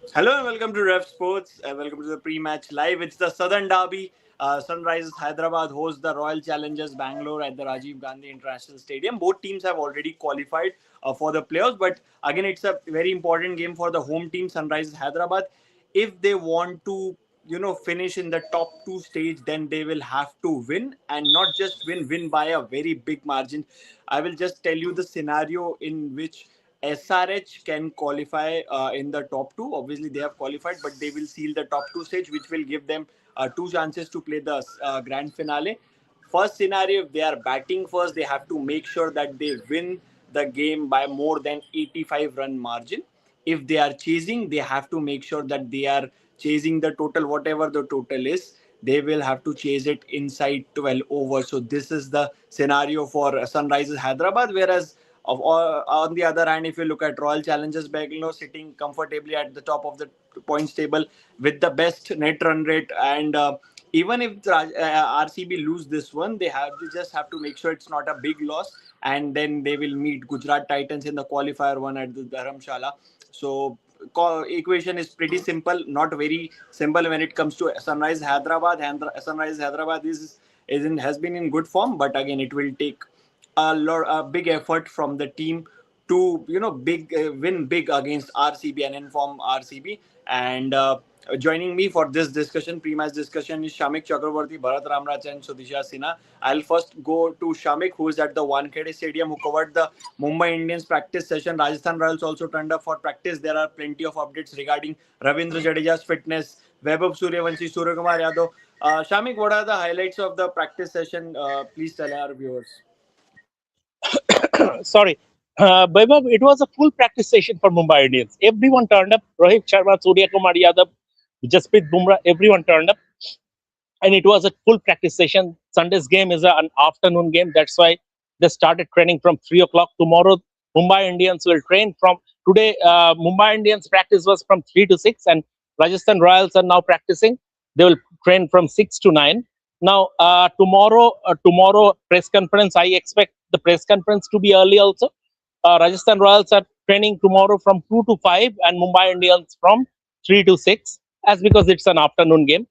Hello and welcome to Ref Sports. Welcome to the pre-match live. It's the Southern Derby. Sunrisers Hyderabad hosts the Royal Challengers Bangalore at the Rajiv Gandhi International Stadium. Both teams have already qualified for the playoffs, but again, it's a very important game for the home team, Sunrisers Hyderabad. If they want to, finish in the top two stage, then they will have to win, and not just win by a very big margin. I will just tell you the scenario in which SRH can qualify in the top two. Obviously, they have qualified, but they will seal the top two stage, which will give them two chances to play the grand finale. First scenario, if they are batting first, they have to make sure that they win the game by more than 85 run margin. If they are chasing, they have to make sure that they are chasing the total, whatever the total is. They will have to chase it inside 12 overs. So this is the scenario for Sunrisers Hyderabad. Whereas on the other hand, if you look at Royal Challengers Bangalore sitting comfortably at the top of the points table with the best net run rate, and even if RCB lose this one, they just have to make sure it's not a big loss, and then they will meet Gujarat Titans in the qualifier one at the Dharamshala. So equation is pretty simple, not very simple when it comes to Sunrise Hyderabad. Sunrise Hyderabad has been in good form, but again, it will take a big effort from the team to big win big against RCB and inform RCB. And joining me for this discussion, pre-match discussion, is Shamik Chakravarti, Bharat Ramraj, and Sudisha Sinha. I'll first go to Shamik, who is at the Wankhede Stadium, who covered the Mumbai Indians practice session. Rajasthan Royals also turned up for practice. There are plenty of updates regarding Ravindra Jadeja's fitness, Vaibhav Suryavanshi, Suryakumar Yadav. Shamik, what are the highlights of the practice session? Please tell our viewers. Sorry. Vaibhav, it was a full practice session for Mumbai Indians. Everyone turned up. Rohit Sharma, Surya Kumar Yadav, Jasprit Bumrah, everyone turned up. And it was a full practice session. Sunday's game is an afternoon game. That's why they started training from 3 o'clock. Tomorrow, Mumbai Indians will train from today. Mumbai Indians practice was from 3 to 6, and Rajasthan Royals are now practicing. They will train from 6 to 9. Now, tomorrow press conference, I expect the press conference to be early also. Rajasthan Royals are training tomorrow from 2 to 5, and Mumbai Indians from 3 to 6, as because it's an afternoon game.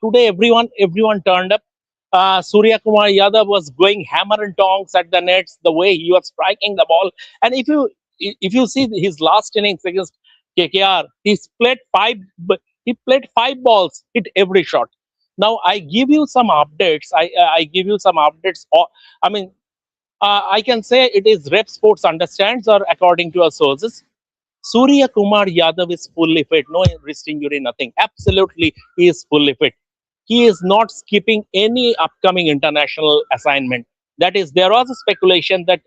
Today, everyone turned up. Surya Kumar Yadav was going hammer and tongs at the nets, the way he was striking the ball. And if you see his last innings against KKR, he played five balls, hit every shot. Now I give you some updates. I give you some updates. I mean, I can say it is Rep Sports understands, or according to our sources. Surya Kumar Yadav is fully fit, no wrist injury, nothing. Absolutely, he is fully fit. He is not skipping any upcoming international assignment. That is, there was a speculation that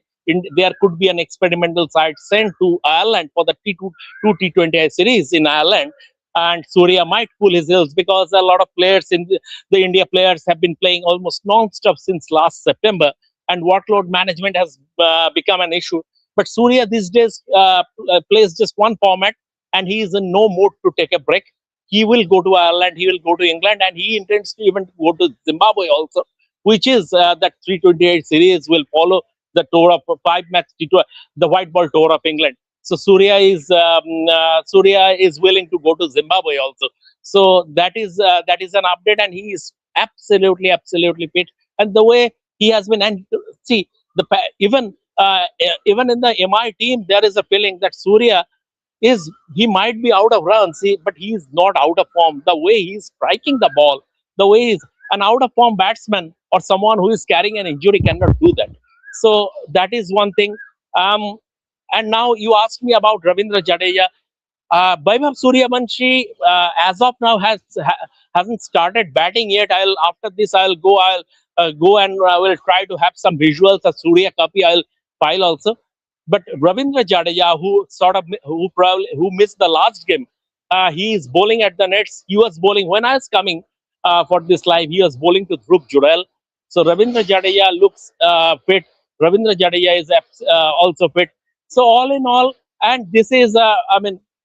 there could be an experimental side sent to Ireland for the T20I series in Ireland, and Surya might pull his heels because a lot of players in the India players have been playing almost non-stop since last September, and workload management has become an issue. But Surya these days plays just one format, and he is in no mood to take a break. He will go to Ireland, he will go to England, and he intends to even go to Zimbabwe also, which is that 328 series will follow the tour of five-match the white ball tour of England. So Surya is willing to go to Zimbabwe also. So that is an update, and he is absolutely fit. And the way he has been, and see even in the MI team, there is a feeling that Surya he might be out of runs, but he is not out of form. The way he's striking the ball, the way he's an out of form batsman or someone who is carrying an injury cannot do that. So that is one thing. Um, and now you asked me about Ravindra Jadeja. Vaibhav Suryavanshi, as of now, hasn't started batting yet. After this, I'll go and I will try to have some visuals of Surya Kapi. I'll file also. But Ravindra Jadeja, who missed the last game, he is bowling at the nets. He was bowling when I was coming for this live. He was bowling to Dhruv Jurel. So Ravindra Jadeja looks fit. Ravindra Jadeja is also fit. So all in all, and this is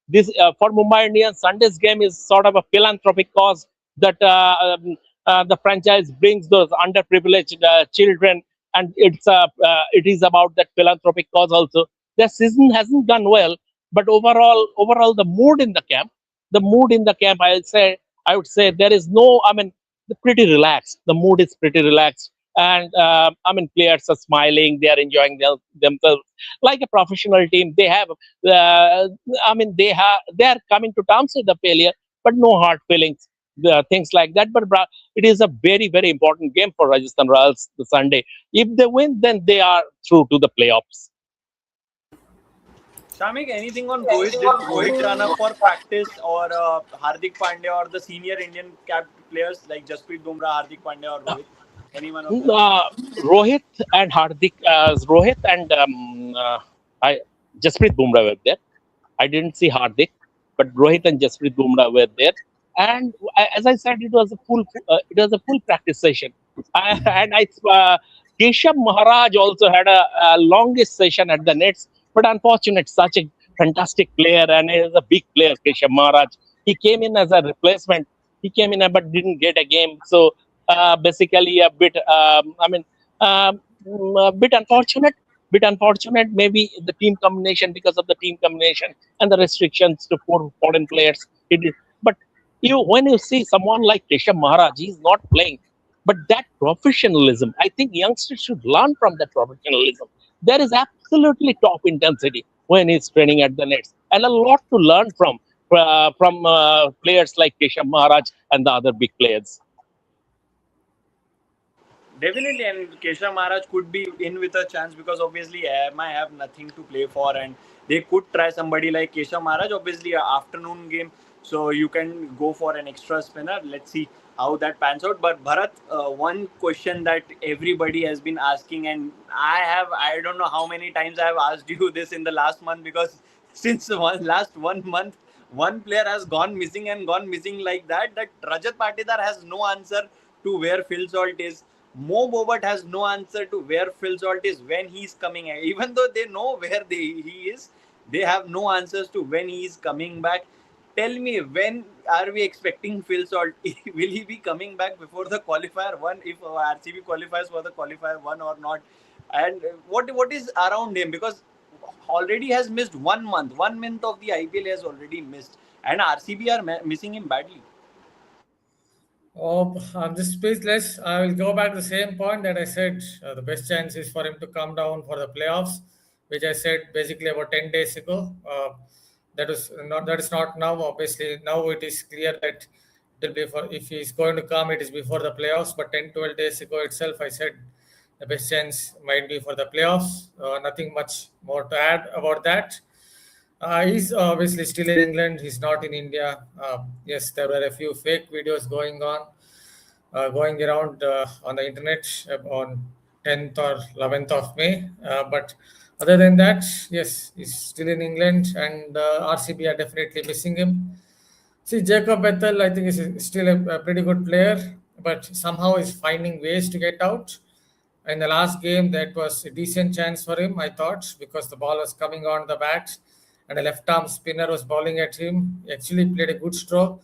this for Mumbai Indians, Sunday's game is sort of a philanthropic cause that the franchise brings those underprivileged children, and it is about that philanthropic cause also. The season hasn't done well, but overall the mood in the camp the mood in the camp, I would say there is no. I mean, pretty relaxed. The mood is pretty relaxed, and I mean, players are smiling. They are enjoying themselves like a professional team. They have. I mean, they are coming to terms with the failure, but no hard feelings. Things like that. But it is a very very important game for Rajasthan Royals the Sunday. If they win, then they are through to the playoffs. Shamik, anything on Rohit? Did Rohit turn up for practice, or Hardik Pandya, or the senior Indian cap players like Jasprit Bumrah, Hardik Pandya, or Rohit? Any one of them? Uh, Rohit and Rohit and I, Jasprit Bumrah were there. I didn't see Hardik, but Rohit and Jasprit Bumrah were there. And as I said, it was a full practice session. Keshav Maharaj also had a longest session at the nets, but unfortunate, such a fantastic player, and he is a big player, Keshav Maharaj. He came in as a replacement. He came in but didn't get a game. So basically, a bit. A bit unfortunate. Bit unfortunate. Maybe the team combination, because of the team combination and the restrictions to foreign players. But when you see someone like Keshav Maharaj, he's not playing. But that professionalism, I think youngsters should learn from that professionalism. There is absolutely top intensity when he's training at the nets, and a lot to learn from players like Keshav Maharaj and the other big players. Definitely, and Keshav Maharaj could be in with a chance because obviously MI have nothing to play for, and they could try somebody like Keshav Maharaj. Obviously, a afternoon game, so you can go for an extra spinner. Let's see how that pans out. But Bharat, one question that everybody has been asking, and I don't know how many times I have asked you this in the last month, because since last 1 month, one player has gone missing and gone missing like that. That Rajat Patidar has no answer to where Phil Salt is. Mo Bobert has no answer to where Phil Salt is when he's coming. Even though they know where he is, they have no answers to when he is coming back. Tell me, when are we expecting Phil Salt? Will he be coming back before the qualifier one? If RCB qualifies for the qualifier one or not? And what is around him? Because already has missed 1 month. 1 month of the IPL has already missed, and RCB are missing him badly. Oh, I'm just speechless. I will go back to the same point that I said. The best chance is for him to come down for the playoffs, which I said basically about 10 days ago. That is not now. Obviously, now it is clear that it will be for, if he is going to come, it is before the playoffs. But 10, 12 days ago itself, I said the best chance might be for the playoffs. Nothing much more to add about that. He's obviously still in England. He's not in India. Yes, there were a few fake videos going around on the internet on 10th or 11th of May. But other than that, yes, he's still in England, and RCB are definitely missing him. See, Jacob Bethel, I think, is still a pretty good player, but somehow is finding ways to get out. In the last game, that was a decent chance for him, I thought, because the ball was coming on the bat and a left arm spinner was bowling at him. He actually played a good stroke.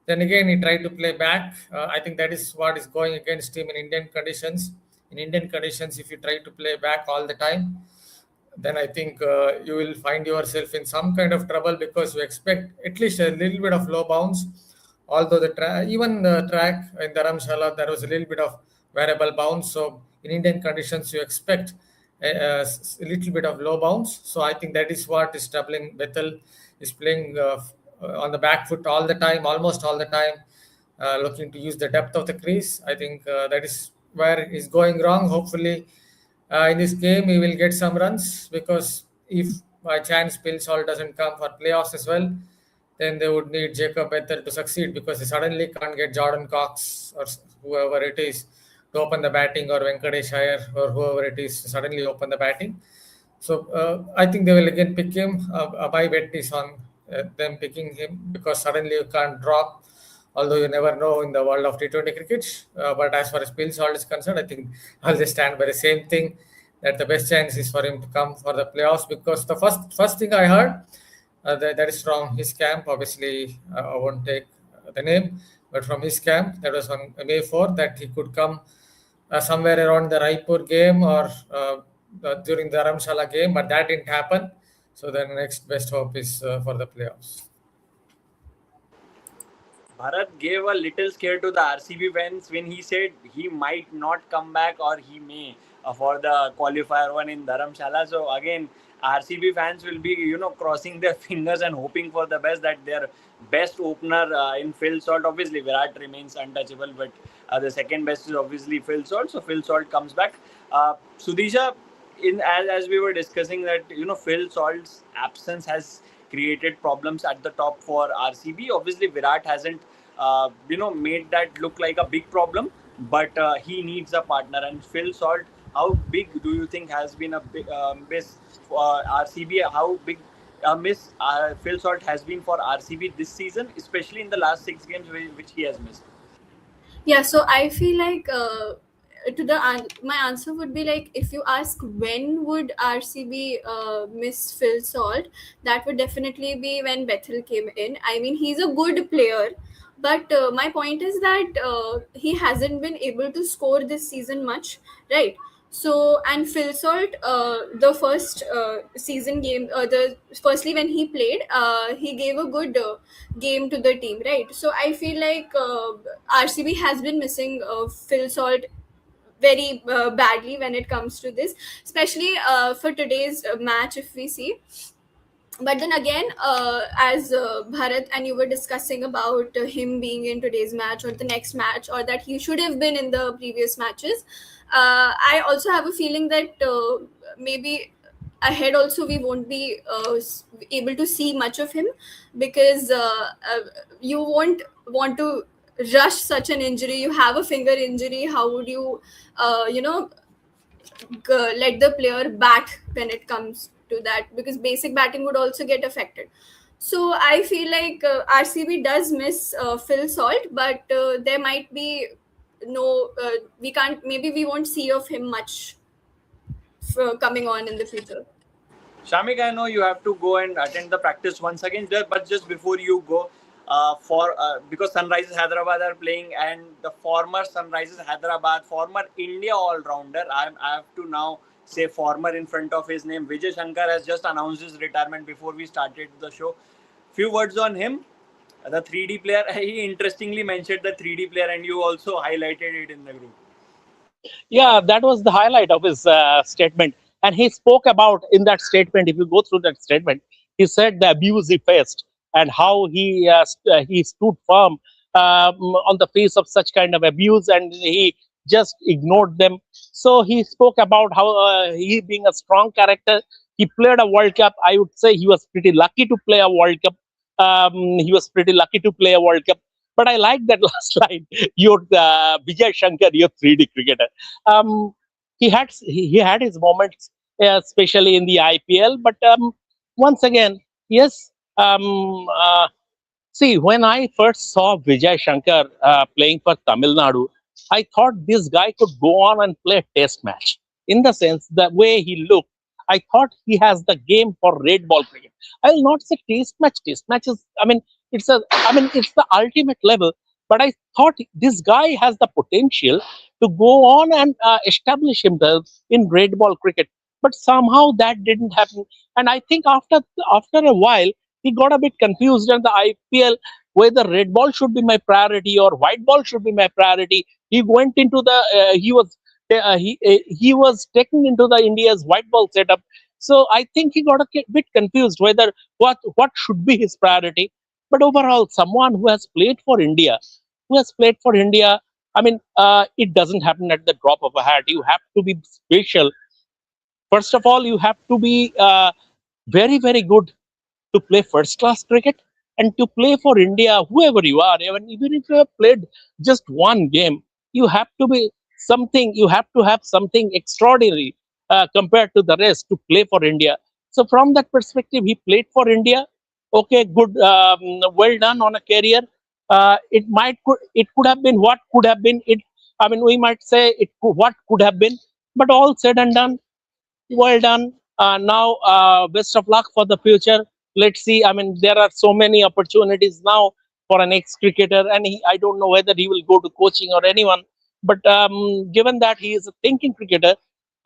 Then again, he tried to play back. I think that is what is going against him in Indian conditions. In Indian conditions, if you try to play back all the time, then I think you will find yourself in some kind of trouble, because you expect at least a little bit of low bounce. Although even the track in Dharamshala, there was a little bit of variable bounce. So in Indian conditions, you expect a little bit of low bounce. So I think that is what is troubling Bethel. Is playing on the back foot all the time, almost all the time, looking to use the depth of the crease. I think that is where he's going wrong. Hopefully, in this game, he will get some runs, because if by chance Phil Salt doesn't come for playoffs as well, then they would need Jacob Bethel to succeed, because they suddenly can't get Jordan Cox or whoever it is to open the batting, or Venkatesh Iyer or whoever it is to suddenly open the batting. So I think they will again pick him. My bet is on them picking him, because suddenly you can't drop. Although you never know in the world of T20 cricket. But as far as Phil Salt is concerned, I think I'll just stand by the same thing, that the best chance is for him to come for the playoffs, because the first thing I heard, that is from his camp. Obviously, I won't take the name, but from his camp, that was on May 4th, that he could come somewhere around the Raipur game, or during the Dharamshala game, but that didn't happen. So the next best hope is for the playoffs. Bharat gave a little scare to the RCB fans when he said he might not come back or he may for the qualifier one in Dharamshala. So again, RCB fans will be crossing their fingers and hoping for the best that their best opener in Phil Salt. Obviously, Virat remains untouchable, but the second best is obviously Phil Salt. So Phil Salt comes back. Sudisha, in as we were discussing that Phil Salt's absence has created problems at the top for RCB. Obviously, Virat hasn't made that look like a big problem, but he needs a partner. And Phil Salt, how big do you think has been a big miss for RCB? How big a miss Phil Salt has been for RCB this season, especially in the last 6 games which he has missed? Yeah, so I feel like my answer would be like, if you ask when would RCB miss Phil Salt, that would definitely be when Bethel came in. I mean, he's a good player, but my point is that he hasn't been able to score this season much, right? So, and Phil Salt, the first season game, the firstly when he played, he gave a good game to the team, right? So I feel like RCB has been missing Phil Salt very badly when it comes to this, especially for today's match, if we see. But then again, as Bharat and you were discussing about him being in today's match or the next match, or that he should have been in the previous matches, I also have a feeling that maybe ahead also we won't be able to see much of him, because you won't want to rush such an injury. You have a finger injury, how would you let the player bat when it comes to that, because basic batting would also get affected. So I feel like RCB does miss Phil Salt, but there might be no we can't, maybe we won't see of him much coming on in the future. Shamik, I know you have to go and attend the practice once again, but just before you go, because Sunrisers Hyderabad are playing, and the former Sunrisers Hyderabad, former India all-rounder, I have to now say former in front of his name, Vijay Shankar has just announced his retirement before we started the show. Few words on him. The 3D player, he interestingly mentioned the 3D player, and you also highlighted it in the group. Yeah, that was the highlight of his statement. And he spoke about in that statement, if you go through that statement, he said the abuse he faced and how he stood firm on the face of such kind of abuse, and he just ignored them. So he spoke about how he being a strong character, he played a World Cup. I would say he was pretty lucky to play a World Cup. He was pretty lucky to play a World Cup. But I like that last line. You're Vijay Shankar, you're 3D cricketer. Um, he had his moments, especially in the IPL. But once again, yes. See, when I first saw Vijay Shankar playing for Tamil Nadu, I thought this guy could go on and play a test match. In the sense, the way he looked, I thought he has the game for red ball cricket. I will not say test match. Test matches, it's the ultimate level. But I thought this guy has the potential to go on and establish himself in red ball cricket. But somehow that didn't happen. And I think after a while, he got a bit confused in the IPL whether red ball should be my priority or white ball should be my priority. He went into the he was taken into the India's white ball setup. So I think he got a bit confused whether what should be his priority. But overall, someone who has played for India, it doesn't happen at the drop of a hat. You have to be special. First of all, you have to be very, very good to play first class cricket and to play for India, whoever you are, even if you have played just one game, you have to be you have to have something extraordinary compared to the rest to play for India. So, from that perspective, he played for India. Okay, good, well done on a career. It could have been what could have been. We might say what could have been, but all said and done, well done. Now, best of luck for the future. Let's see. There are so many opportunities now for an ex-cricketer, and I don't know whether he will go to coaching or anyone. But given that he is a thinking cricketer,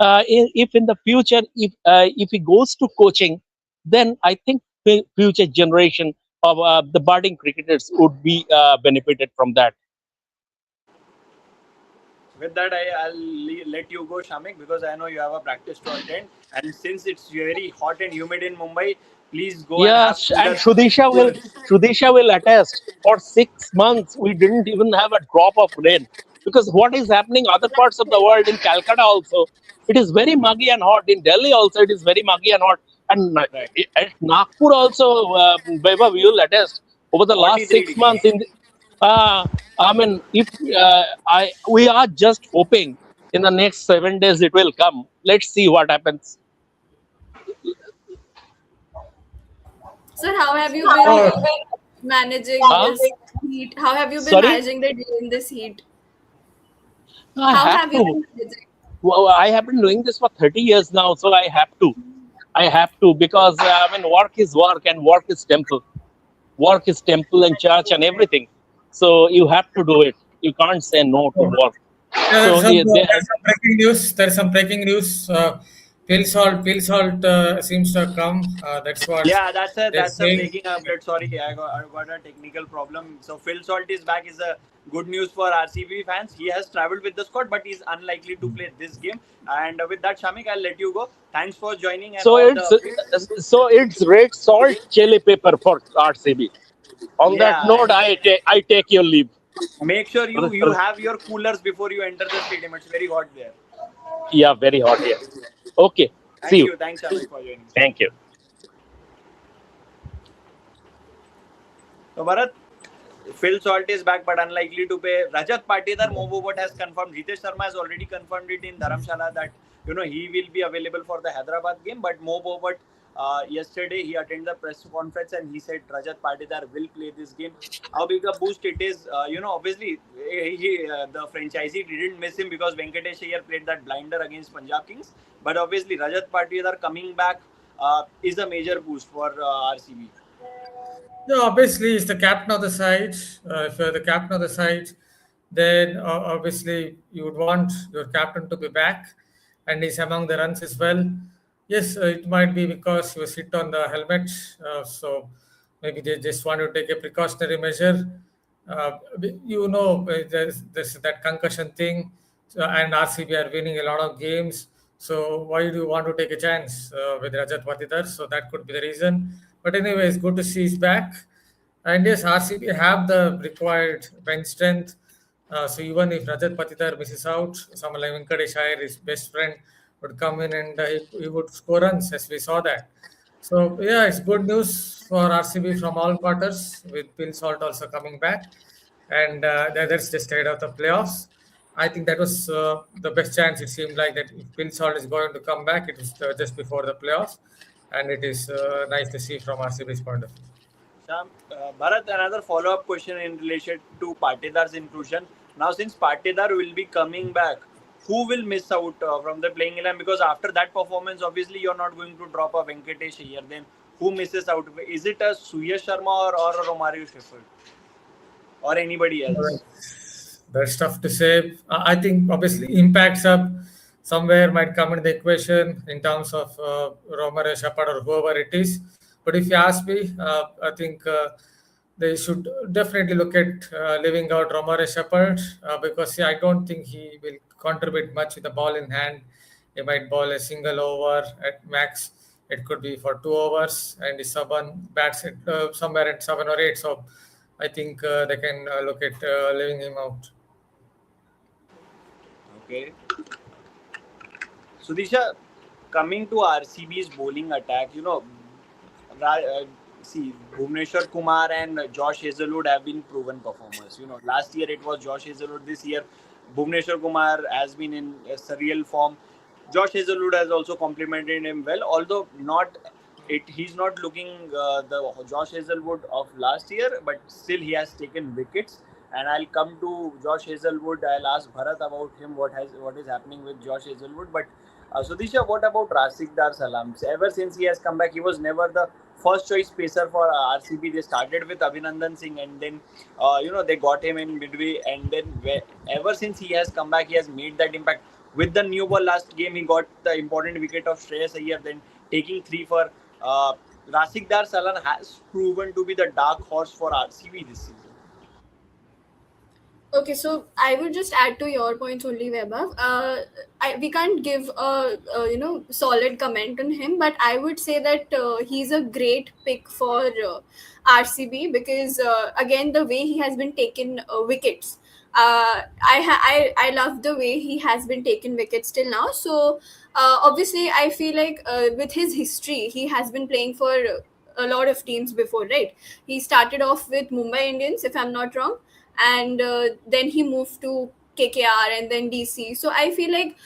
if in the future, if he goes to coaching, then I think future generation the budding cricketers would be benefited from that. With that, I'll let you go, Shamik, because I know you have a practice to attend. And since it's very hot and humid in Mumbai, please go and Yeah, have and coolers Shudisha full. will attest. For 6 months, we didn't even have a drop of rain because what is happening other parts of the world in Calcutta also, it is very muggy and hot. In Delhi also, it is very muggy and hot. And Right. at Nagpur also, Vaibhav, you will attest. Over the last 43 6 months, degrees. uh, I mean, if we are just hoping in the next 7 days it will come. Let's see what happens. Sir, how have you been Oh, managing Huh? this heat? How have you been Sorry, managing the day in this heat? I How have have you to. been managing? Well, I have been doing this for 30 years now, so I have to. I have to because I mean, work is work and work is temple. Work is temple and church and everything. So you have to do it. You can't say no to oh. work. Yeah, So there's some breaking news. There's some breaking news. Phil Salt seems to have come. That's what Yeah, they're that's a saying. breaking update. Sorry, I got a technical problem. So Phil Salt is back. Is a good news for RCB fans. He has travelled with the squad, but he's unlikely to play this game. And with that, Shamik, I'll let you go. Thanks for joining and so all the it's updates. so it's red salt chili pepper for RCB. On that Yeah, note, and I take your leave. make sure you have your coolers before you enter the stadium. It's very hot there. Yeah, very hot here. Okay, see Thank you. you. Thanks, Shamik, for joining. Thank you. So Bharat, Phil Salt is back, but unlikely to pay. Rajat Patidar, Mo Bobot has confirmed. Hitesh Sharma has already confirmed it in Dharamshala that he will be available for the Hyderabad game. But Mo Bobot, yesterday he attended the press conference and he said Rajat Patidar will play this game. How big a boost it is? Obviously the franchisee didn't miss him because Venkatesh Iyer played that blinder against Punjab Kings. But obviously Rajat Patidar coming back is a major boost for RCB. No, obviously, he's the captain of the side. If you're the captain of the side, then obviously you would want your captain to be back, and he's among the runs as well. Yes, it might be because he was hit on the helmet, so maybe they just want to take a precautionary measure. There's that concussion thing, and RCB are winning a lot of games. So why do you want to take a chance with Rajat Patidar? So that could be the reason. But anyway, it's good to see he's back. And yes, RCB have the required bench strength. So even if Rajat Patidar misses out, someone like Venkatesh Iyer, his best friend, would come in and he would score runs, as we saw that. So yeah, it's good news for RCB from all quarters with Bill Salt also coming back, and that's just ahead of the playoffs. I think that was the best chance. It seemed like that if Bill Salt is going to come back, it was just before the playoffs, and it is nice to see from RCB's point of view. Sham, Bharat, another follow-up question in relation to Patidar's inclusion. Now, since Patidar will be coming back, who will miss out from the playing 11? Because after that performance, obviously, you're not going to drop a Venkatesh here. Then who misses out? Is it a Suyash Sharma or a Romario Sheffield? Or anybody else? That's tough to say. I think obviously impacts up somewhere might come into the equation in terms of Romare Shepard or whoever it is. But if you ask me, I think they should definitely look at leaving out Romare Shepard because I don't think he will contribute much with the ball in hand. He might bowl a single over at max. It could be for 2 overs, and if someone bats it somewhere at 7 or 8. So I think they can look at leaving him out. Okay. Sudisha, coming to RCB's bowling attack, see, Bhuvneshwar Kumar and Josh Hazelwood have been proven performers. Last year it was Josh Hazelwood. This year, Bhuvneshwar Kumar has been in a surreal form. Josh Hazelwood has also complimented him well, although not it. He's not looking the Josh Hazelwood of last year, but still he has taken wickets. And I'll come to Josh Hazelwood. I'll ask Bharat about him. What is happening with Josh Hazelwood? But Sudisha, what about Rasikdar Dar Salam? Ever since he has come back, he was never the first choice pacer for RCB. They started with Abhinandan Singh, and then they got him in midway, and then ever since he has come back, he has made that impact. With the new ball last game, he got the important wicket of Shreyas Iyer, then taking three for Rasikdar Salan has proven to be the dark horse for RCB this season. Okay, so I would just add to your points only, Vaibhav. We can't give a solid comment on him, but I would say that he's a great pick for RCB because again the way he has been taking wickets. I love the way he has been taking wickets till now. So obviously, I feel like with his history, he has been playing for a lot of teams before, right? He started off with Mumbai Indians, if I'm not wrong, and then he moved to KKR and then DC. So I feel like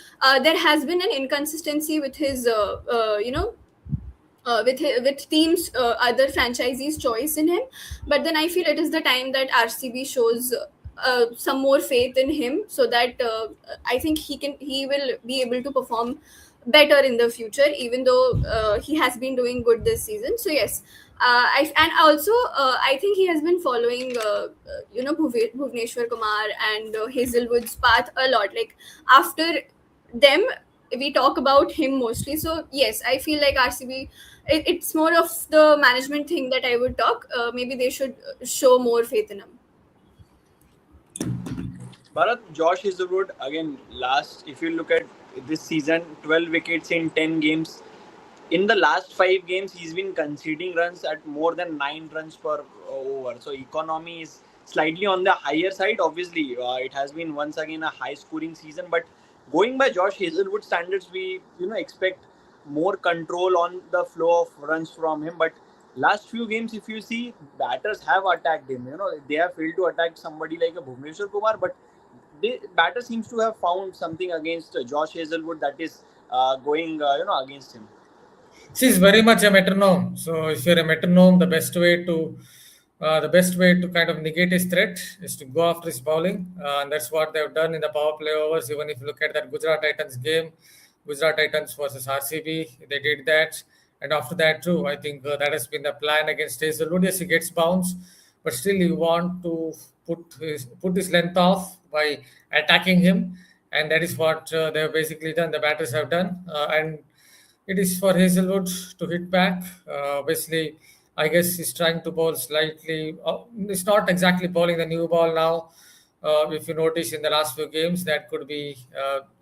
there has been an inconsistency with his, with teams, other franchisees' choice in him. But then I feel it is the time that RCB shows some more faith in him, so that I think he will be able to perform better in the future, even though he has been doing good this season. So yes, and also I think he has been following Bhuvneshwar Kumar and Hazelwood's path a lot. Like after them, we talk about him mostly. So yes, I feel like RCB, it's more of the management thing that I would talk. Maybe they should show more faith in him. Bharat, Josh Hazelwood, again, if you look at this season, 12 wickets in 10 games. In the last 5 games, he's been conceding runs at more than 9 runs per over. So economy is slightly on the higher side. Obviously, it has been once again a high-scoring season. But going by Josh Hazelwood standards, we expect more control on the flow of runs from him. But last few games, if you see, batters have attacked him. They have failed to attack somebody like a Bhuvneshwar Kumar, but the batter seems to have found something against Josh Hazelwood that is going against him. See, it's very much a metronome. So if you're a metronome, the best way to kind of negate his threat is to go after his bowling, and that's what they've done in the power play overs. Even if you look at that Gujarat Titans game, Gujarat Titans versus RCB, they did that, and after that too, I think that has been the plan against Hazelwood. Yes, he gets bounced, but still you want to put his length off by attacking him, and that is what they've basically done. The batters have done, and it is for Hazelwood to hit back. Obviously, I guess he's trying to bowl slightly. It's not exactly bowling the new ball now. If you notice in the last few games, that could be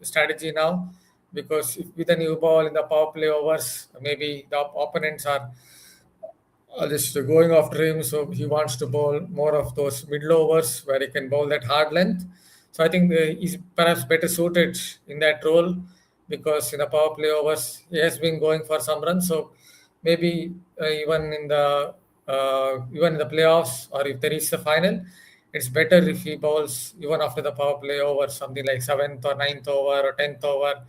strategy now, because with the new ball in the power play overs, maybe the opponents are just going after him. So he wants to bowl more of those middle overs where he can bowl that hard length. So I think he's perhaps better suited in that role, because in the power play overs he has been going for some runs. So maybe even in the playoffs, or if there is a final, it's better if he bowls even after the power play over, something like 7th or 9th over or 10th over,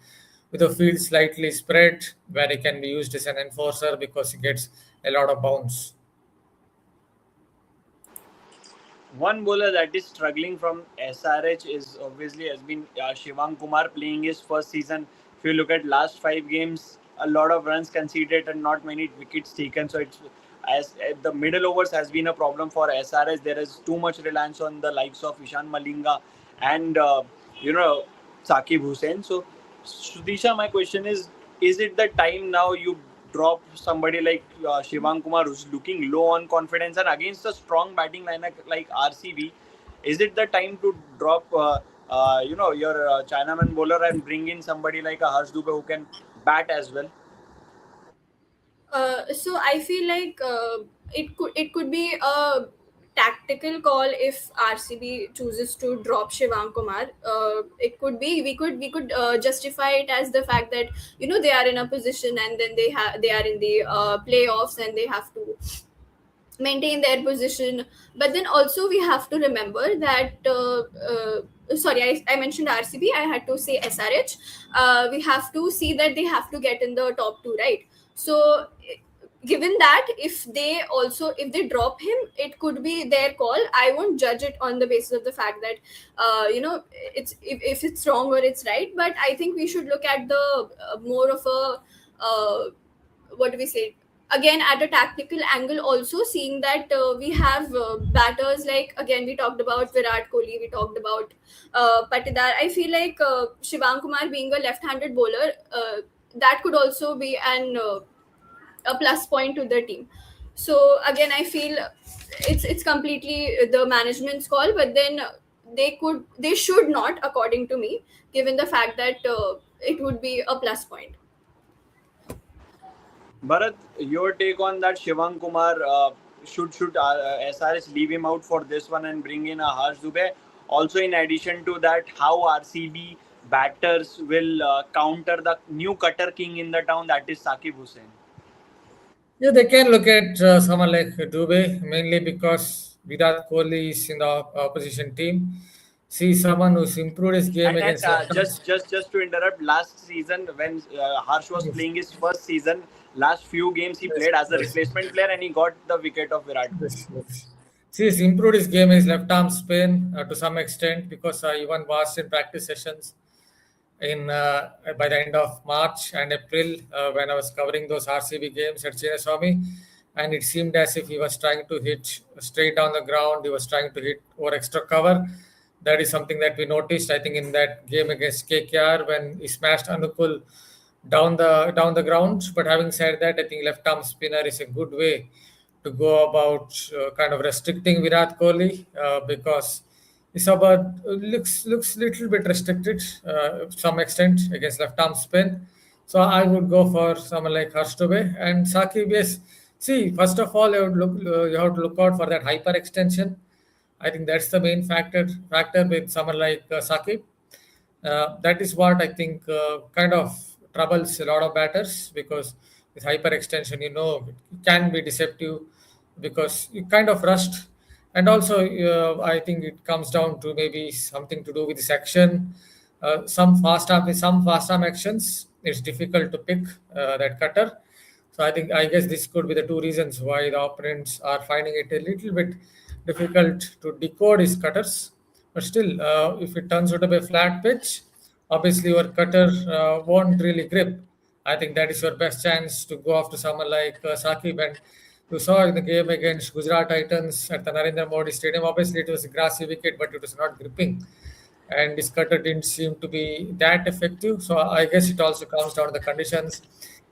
with the field slightly spread, where he can be used as an enforcer because he gets a lot of bounce. One bowler that is struggling from SRH is obviously has been Shivang Kumar, playing his first season. If you look at last 5 games, a lot of runs conceded and not many wickets taken. So it's as the middle overs has been a problem for SRH. There is too much reliance on the likes of Ishan Malinga and Saqib Hussain. So Sudisha, my question is it the time now you drop somebody like Shivang Kumar, who's looking low on confidence, and against a strong batting lineup like RCB, is it the time to drop your Chinaman bowler and bring in somebody like a Harsh Dubey who can bat as well? So I feel like it could be a tactical call if RCB chooses to drop Shivang Kumar. It could be we could justify it as the fact that they are in a position, and then they are in the playoffs, and they have to maintain their position. But then also we have to remember that sorry, I mentioned RCB, I had to say SRH. We have to see that they have to get in the top two, right? So given that, if they drop him, it could be their call. I won't judge it on the basis of the fact that it's if it's wrong or it's right, but I think we should look at the more of a what do we say, again at a tactical angle, also seeing that we have batters like, again, we talked about Virat Kohli, we talked about Patidar. I feel like Shivang Kumar being a left-handed bowler, that could also be an a plus point to the team. So again, I feel it's completely the management's call, but then they should not, according to me, given the fact that it would be a plus point. Bharat, your take on that? Shivang Kumar, should SRH leave him out for this one and bring in a Harsh Dubey? Also, in addition to that, how RCB batters will counter the new cutter king in the town, that is Saqib Hussain. Yeah, they can look at someone like Dubey, mainly because Virat Kohli is in the opposition team. See someone who's improved his game And against left arm. just to interrupt, last season when Harsh was Yes, playing his first season, last few games he yes, played as a yes. replacement player and he got the wicket of Virat Kohli. Yes, yes. See, he's improved his game, his left arm spin to some extent because I even watched in practice sessions in by the end of March and April when I was covering those RCB games at Chinnaswamy, and it seemed as if he was trying to hit straight down the ground. He was trying to hit over extra cover. That is something that we noticed. I think in that game against KKR when he smashed Anukul down the ground. But having said that, I think left arm spinner is a good way to go about kind of restricting Virat Kohli because it's about looks little bit restricted to some extent against left arm spin. So I would go for someone like Harsh Dubey and Saqib. Yes, see, first of all, you have to look out for that hyper extension. I think that's the main factor with someone like Saqib. That is what I think kind of troubles a lot of batters because with hyperextension, it can be deceptive because you kind of rushed. And also, I think it comes down to maybe something to do with this action. Some fast arm actions, it's difficult to pick that cutter. So I guess this could be the two reasons why the opponents are finding it a little bit difficult to decode his cutters. But still, if it turns out to be a flat pitch, obviously your cutter won't really grip. I think that is your best chance to go after someone like Saqib. And you saw in the game against Gujarat Titans at the Narendra Modi Stadium, obviously it was a grassy wicket, but it was not gripping. And his cutter didn't seem to be that effective. So I guess it also comes down to the conditions.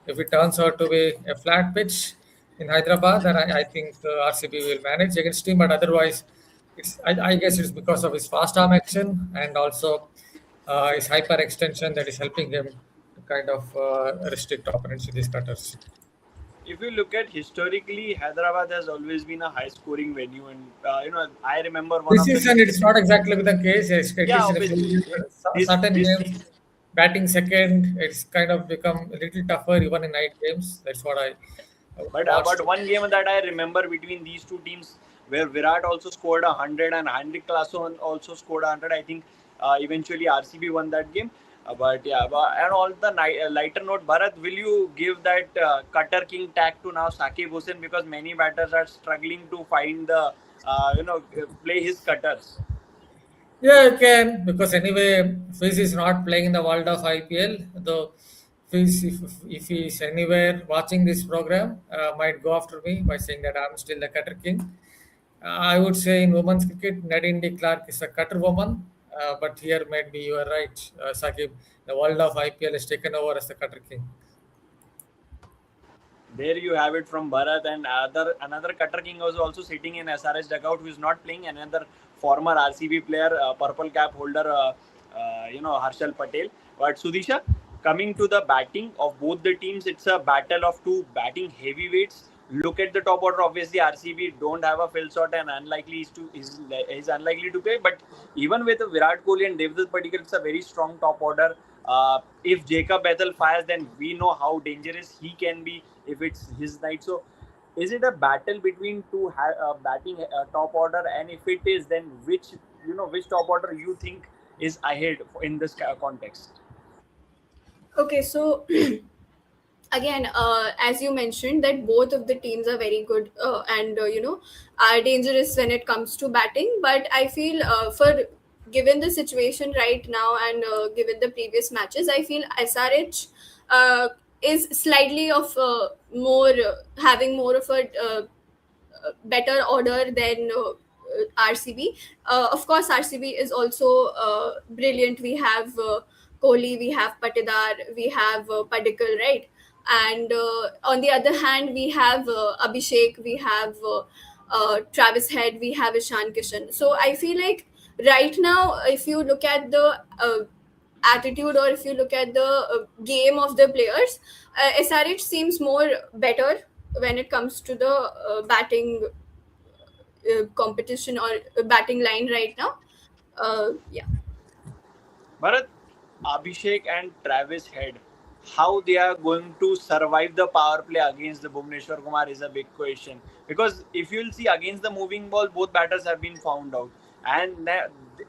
If it turns out to be a flat pitch in Hyderabad, then I think RCB will manage against him. But otherwise, I guess it's because of his fast arm action and also his hyper extension that is helping him to kind of restrict opponents with these cutters. If you look at historically, Hyderabad has always been a high-scoring venue, and I remember one This of the season, it's not exactly with the case. At yeah, least in a few obviously this certain this games, batting second, it's kind of become a little tougher even in night games. That's what I watched. but one game that I remember between these two teams where Virat also scored 100 and Henrik Larsson also scored 100. I think eventually RCB won that game. But yeah, and on the lighter note, Bharat, will you give that cutter king tag to now Saqib Hussain because many batters are struggling to find the play his cutters. Yeah, you can because anyway, Fizz is not playing in the world of IPL. Though Fizz, if he's anywhere watching this program, might go after me by saying that I'm still the cutter king. I would say in women's cricket, Nadine de Clark is a cutter woman, but here maybe you are right, Saqib. The world of IPL is taken over as the cutter king. There you have it from Bharat, and another cutter king was also sitting in SRH dugout who is not playing. Another former RCB player, purple cap holder, Harshal Patel. But Sudisha, coming to the batting of both the teams, it's a battle of two batting heavyweights. Look at the top order. Obviously, RCB don't have a Phil Salt and is unlikely to play. But even with Virat Kohli and Devdutt Padikkal, it's a very strong top order. If Jacob Bethel fires, then we know how dangerous he can be if it's his night. So, is it a battle between two batting top order? And if it is, then which top order you think is ahead in this context? Okay, so again, as you mentioned, that both of the teams are very good and are dangerous when it comes to batting. But I feel for given the situation right now and given the previous matches, I feel SRH is slightly of more having more of a better order than RCB. Of course, RCB is also brilliant. We have Kohli, we have Patidar, we have Padikkal, right? and on the other hand, we have Abhishek, we have Travis Head, we have Ishan Kishan. So I feel like right now, if you look at the attitude, or if you look at the game of the players, SRH seems more better when it comes to the batting competition or batting line right now. Yeah. Bharat, Abhishek and Travis Head, how they are going to survive the power play against the Bhuvneshwar Kumar is a big question. Because if you'll see against the moving ball, both batters have been found out, and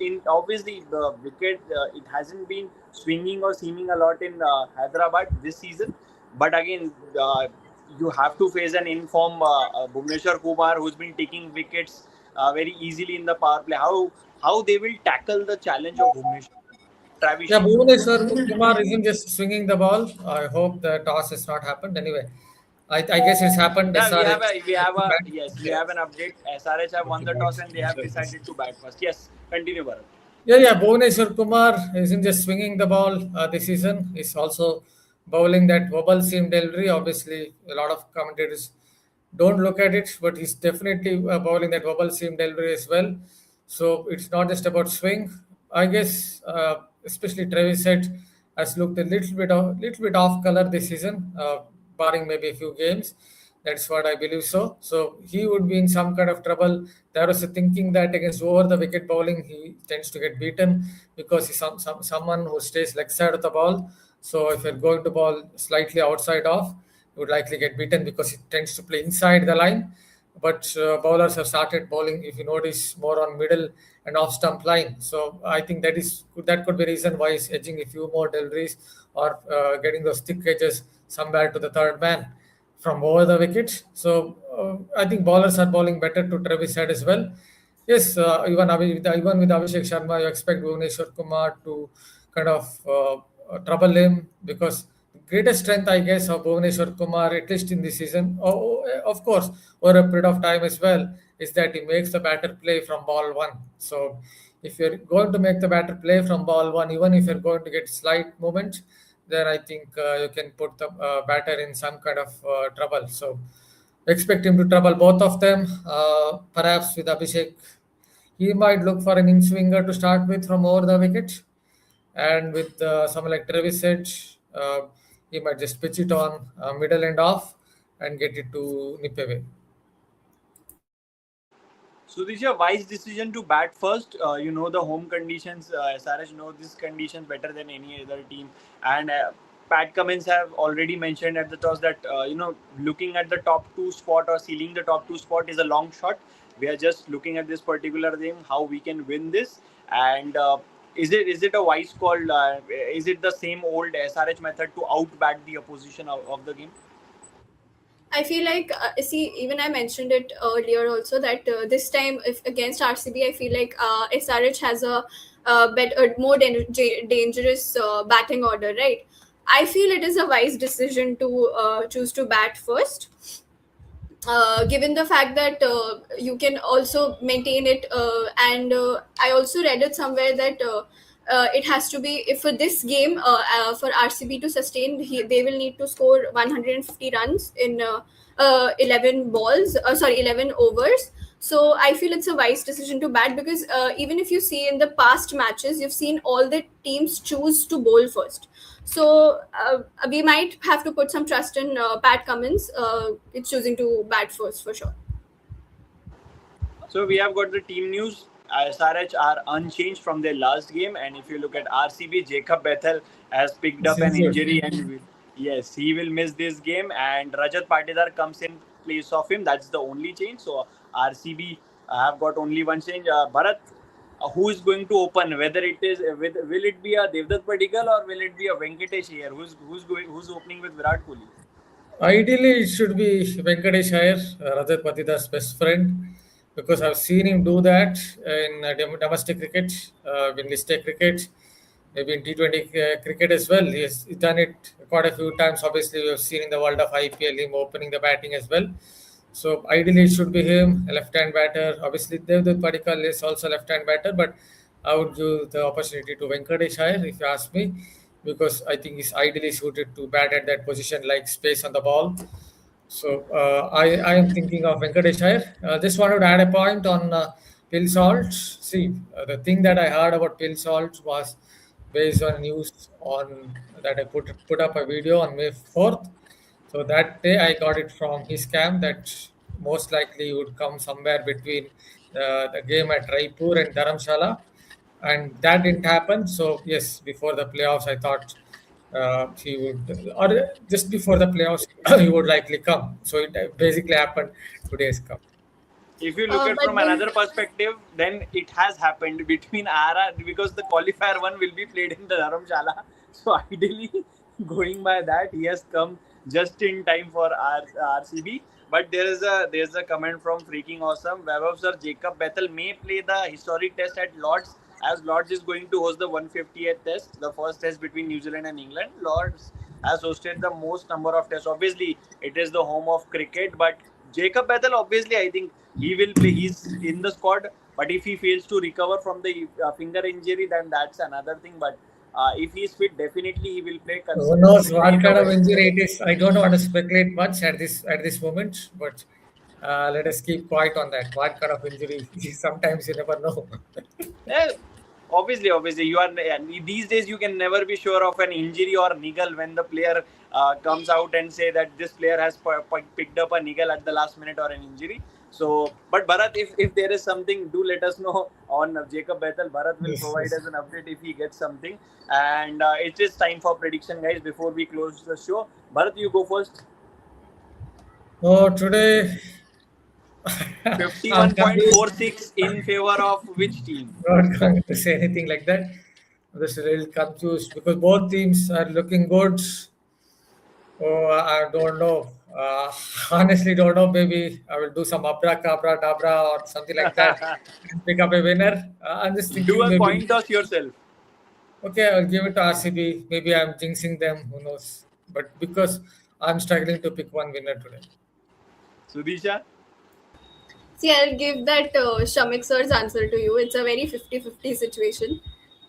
in obviously the wicket it hasn't been swinging or seaming a lot in Hyderabad this season. But again, you have to face an informed Bhuvneshwar Kumar who's been taking wickets very easily in the power play. How they will tackle the challenge of Bhuvneshwar? Travis Yeah, Head. Bhuvaneshwar Kumar isn't just swinging the ball. I hope the toss has not happened. Anyway, I guess it's happened. Yeah, SRH. we have an update. SRH have won the toss and they have decided to bat first. Yes, continue, Bharat. Yeah. Bhuvaneshwar Kumar isn't just swinging the ball this season. He's also bowling that wobble seam delivery. Obviously, a lot of commentators don't look at it, but he's definitely bowling that wobble seam delivery as well. So it's not just about swing. I guess, especially Travis Head has looked a little bit off color this season, barring maybe a few games. That's what I believe so. So he would be in some kind of trouble. There was a thinking that against over the wicket bowling, he tends to get beaten because he's someone who stays leg side of the ball. So if you're going to ball slightly outside off, you would likely get beaten because he tends to play inside the line. But bowlers have started bowling, if you notice, more on middle and off stump line. So I think that could be reason why he's edging a few more deliveries or getting those thick edges somewhere to the third man from over the wicket. So I think bowlers are bowling better to Travis Head as well. Yes, even with Abhishek Sharma, you expect Bhuvneshwar Kumar to kind of trouble him because the greatest strength, I guess, of Bhuvneshwar Kumar, at least in this season, of course, over a period of time as well, is that he makes the batter play from ball one. So if you're going to make the batter play from ball one, even if you're going to get slight movement, then I think you can put the batter in some kind of trouble. So expect him to trouble both of them. Perhaps with Abhishek, he might look for an in swinger to start with from over the wicket, and with someone like Travis Edge, he might just pitch it on middle and off and get it to nip away. So this is a wise decision to bat first. You know the home conditions. SRH know these conditions better than any other team. And Pat Cummins have already mentioned at the toss that looking at the top two spot or sealing the top two spot is a long shot. We are just looking at this particular thing, how we can win this. And is it a wise call? Is it the same old SRH method to outbat the opposition of the game? I feel like, see, even I mentioned it earlier also that this time, if against RCB, I feel like SRH has a better, more dangerous batting order, right? I feel it is a wise decision to choose to bat first, given the fact that you can also maintain it. And I also read it somewhere that it has to be, if for this game, for RCB to sustain, they will need to score 150 runs in 11 balls, 11 overs. So I feel it's a wise decision to bat because even if you see in the past matches, you've seen all the teams choose to bowl first. So we might have to put some trust in Pat Cummins. It's choosing to bat first for sure. So we have got the team news. SRH are unchanged from their last game, and if you look at RCB, Jacob Bethel has picked up an injury, and yes, he will miss this game. And Rajat Patidar comes in place of him. That's the only change. So RCB have got only one change. Bharat, who is going to open? Whether it is will it be a Devdutt Padikkal or will it be a Venkatesh here? Who's opening with Virat Kohli? Ideally, it should be Venkatesh Iyer, Rajat Patidar's best friend, because I've seen him do that in domestic cricket, in List A cricket, maybe in T20 cricket as well. He's done it quite a few times. Obviously, we have seen in the world of IPL him opening the batting as well. So ideally, it should be him, a left-hand batter. Obviously, Devdutt Padikkal is also a left-hand batter, but I would give the opportunity to Venkatesh Iyer, if you ask me. because I think he's ideally suited to bat at that position, like space on the ball. So I am thinking of Venkatesh Iyer. Just wanted to add a point on Pill Salt. See, the thing that I heard about Pill Salt was based on news on that I put up a video on May 4th. So that day I got it from his camp that most likely would come somewhere between the game at Raipur and Dharamshala, and that didn't happen. So yes, before the playoffs, I thought he would, or just before the playoffs, he would likely come. So it basically happened today's cup. If you look at But from then, another perspective, then it has happened between RR because the qualifier one will be played in the Dharamshala. So ideally, going by that, he has come just in time for RCB. But there's a comment from Freaking Awesome. Vaibhav sir, Jacob Bethel may play the historic test at Lords, as Lords is going to host the 150th test, the first test between New Zealand and England. Lords has hosted the most number of tests. Obviously, it is the home of cricket, but Jacob Bethel, obviously, I think he will play. He's in the squad, but if he fails to recover from the finger injury, then that's another thing. But if he's fit, definitely he will play Who knows consistently what in the kind of West. injury it is? I don't want to speculate much at this moment, but let us keep quiet on that. What kind of injury? Sometimes you never know. Yeah, obviously, you are these days you can never be sure of an injury or niggle when the player comes out and say that this player has picked up a niggle at the last minute or an injury. So, but Bharat, if there is something, do let us know on Jacob Bethel. Bharat will Yes, provide yes. us an update if he gets something. And it is time for prediction, guys. Before we close the show, Bharat, you go first. Oh, today I'm confused. 51.46 in favor of which team? Not going to say anything like that. I'm just a little confused because both teams are looking good. Oh, I don't know. Honestly, don't know. Maybe I will do some abracadabra or something like that and pick up a winner. I'm just Do thinking a maybe, coin toss yourself. okay, I'll give it to RCB. Maybe I'm jinxing them. Who knows? But because I'm struggling to pick one winner today. Sudisha? see, I'll give that Shamik sir's answer to you. It's a very 50-50 situation.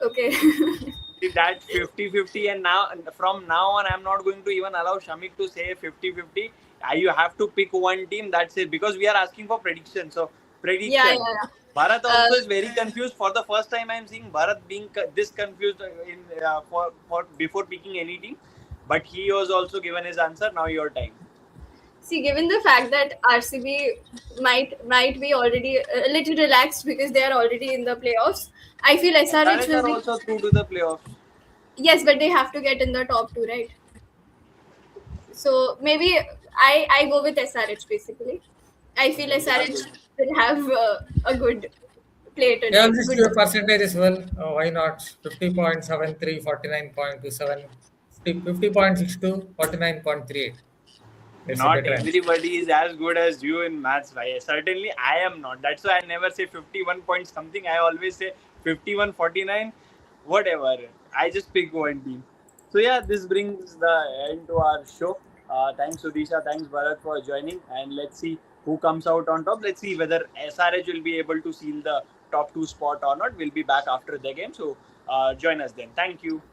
Okay. See, that 50-50, and now from now on I'm not going to even allow Shamik to say 50-50. You have to pick one team, that's it, because we are asking for prediction. So Yeah, prediction. yeah, Bharat yeah. also is very confused. For the first time I'm seeing Bharat being this confused in for before picking any team, but he was also given his answer. Now your time. See, given the fact that RCB might be already a little relaxed because they are already in the playoffs, I feel SRH SRH will are be. also through to the playoffs. Yes, but they have to get in the top two, right? So maybe I go with SRH basically. I feel SRH will have a good play Yeah, I'll today. just Good. give a percentage as well. Why not? 50.73, 49.27, 50.62, 49.38. That's a Not better answer. everybody is as good as you in maths, right? Certainly, I am not. That's why I never say 51 point something. I always say 51, 49, whatever. I just pick one team. So, yeah, this brings the end to our show. Thanks, Sudisha. Thanks, Bharat, for joining. And let's see who comes out on top. Let's see whether SRH will be able to seal the top two spot or not. We'll be back after the game. So, join us then. Thank you.